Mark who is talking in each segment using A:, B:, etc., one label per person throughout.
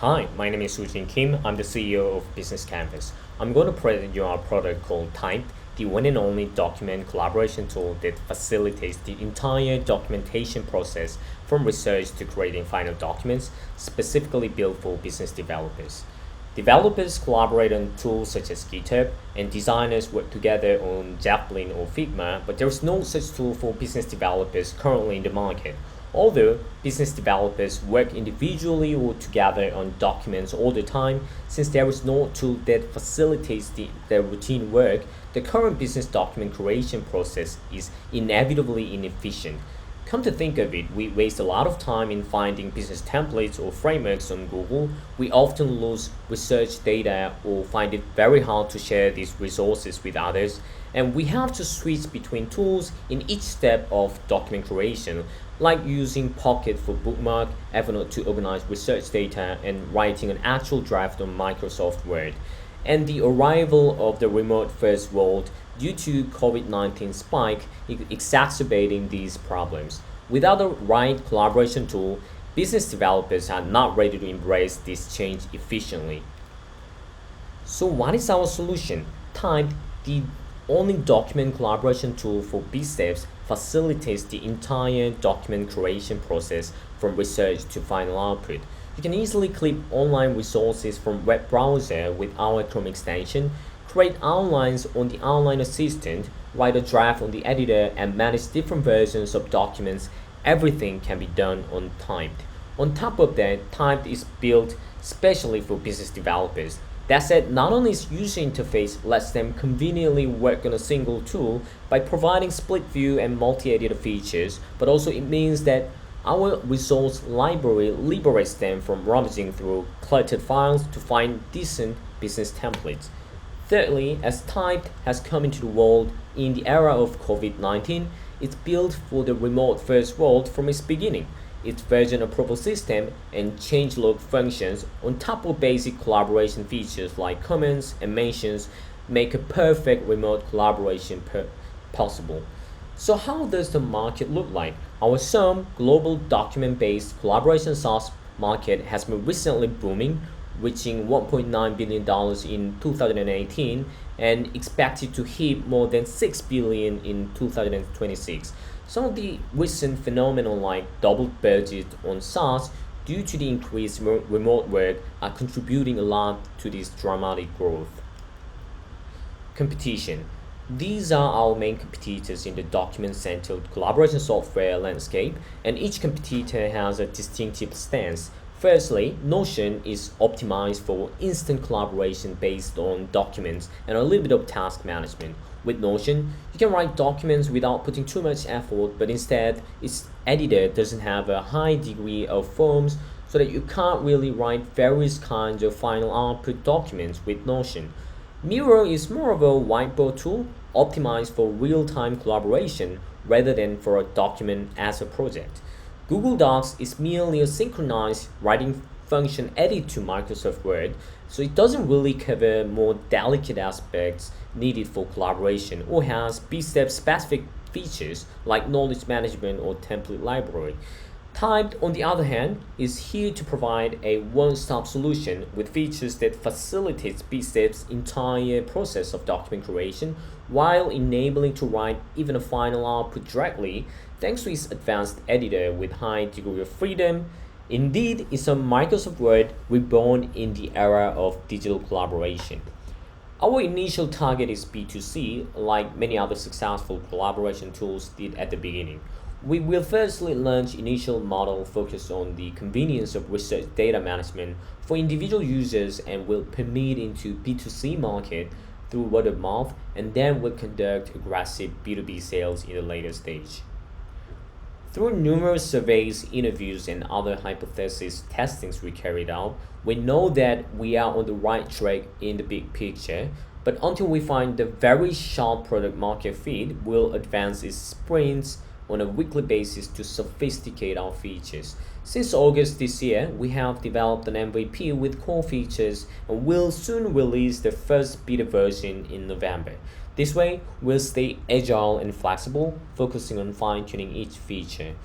A: Hi, my name is Sujin Kim. I'm the CEO of Business Canvas. I'm going to present you our product called Type, the one and only document collaboration tool that facilitates the entire documentation process from research to creating final documents, specifically built for business developers. Developers collaborate on tools such as GitHub, and designers work together on Zeppelin or Figma, but there is no such tool for business developers currently in the market. Although business developers work individually or together on documents all the time, since there is no tool that facilitates their routine work, the current business document creation process is inevitably inefficient. Come to think of it, we waste a lot of time in finding business templates or frameworks on Google. We often lose research data or find it very hard to share these resources with others. And we have to switch between tools in each step of document creation, like using Pocket for bookmark, Evernote to organize research data, and writing an actual draft on Microsoft Word. And the arrival of the remote first world due to COVID-19 spike exacerbating these problems. Without the right collaboration tool, business developers are not ready to embrace this change efficiently. So what is our solution? Type, the only document collaboration tool for BSteps, facilitates the entire document creation process from research to final output. You can easily clip online resources from web browser with our Chrome extension, create outlines on the outline assistant, write a draft on the editor, and manage different versions of documents. Everything can be done on Typed. On top of that, Typed is built specially for business developers. That said, not only its user interface lets them conveniently work on a single tool by providing split view and multi-editor features, but also it means that our resource library liberates them from rummaging through cluttered files to find decent business templates. Thirdly, as Typed has come into the world in the era of COVID-19, it's built for the remote first world from its beginning. Its version approval system and changelog functions, on top of basic collaboration features like comments and mentions, make a perfect remote collaboration possible. So how does the market look like? Our SOM global document-based collaboration SaaS market has been recently booming, reaching $1.9 billion in 2018 and expected to hit more than $6 billion in 2026. Some of the recent phenomena like double budget on SaaS due to the increased remote work are contributing a lot to this dramatic growth. Competition. These are our main competitors in the document-centered collaboration software landscape, and each competitor has a distinctive stance. Firstly, Notion is optimized for instant collaboration based on documents and a little bit of task management. With Notion, you can write documents without putting too much effort, but instead, its editor doesn't have a high degree of forms, so that you can't really write various kinds of final output documents with Notion. Miro is more of a whiteboard tool optimized for real-time collaboration rather than for a document as a project. Google Docs is merely a synchronized writing function added to Microsoft Word, so it doesn't really cover more delicate aspects needed for collaboration or has BStep specific features like knowledge management or template library. Typed, on the other hand, is here to provide a one-stop solution with features that facilitates BStep's entire process of document creation while enabling to write even a final output directly thanks to its advanced editor with high degree of freedom. Indeed, it's a Microsoft Word reborn in the era of digital collaboration. Our initial target is B2C, like many other successful collaboration tools did at the beginning. We will firstly launch initial model focused on the convenience of research data management for individual users and will permit into B2C market through word of mouth, and then will conduct aggressive B2B sales in the later stage. Through numerous surveys, interviews, and other hypothesis testings we carried out, we know that we are on the right track in the big picture. But until we find the very sharp product market fit, we'll advance its sprints on a weekly basis to sophisticate our features. Since August this year, we have developed an MVP with core features and will soon release the first beta version in November. This way, we'll stay agile and flexible, focusing on fine-tuning each feature.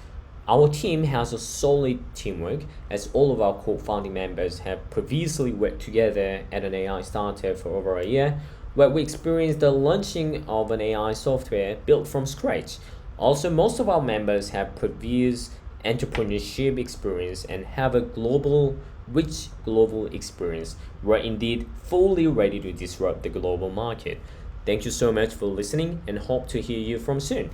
A: Our team has a solid teamwork as all of our co-founding members have previously worked together at an AI startup for over a year, where we experienced the launching of an AI software built from scratch. Also, most of our members have previous entrepreneurship experience and have a rich global experience. We're indeed fully ready to disrupt the global market. Thank you so much for listening and hope to hear you from soon.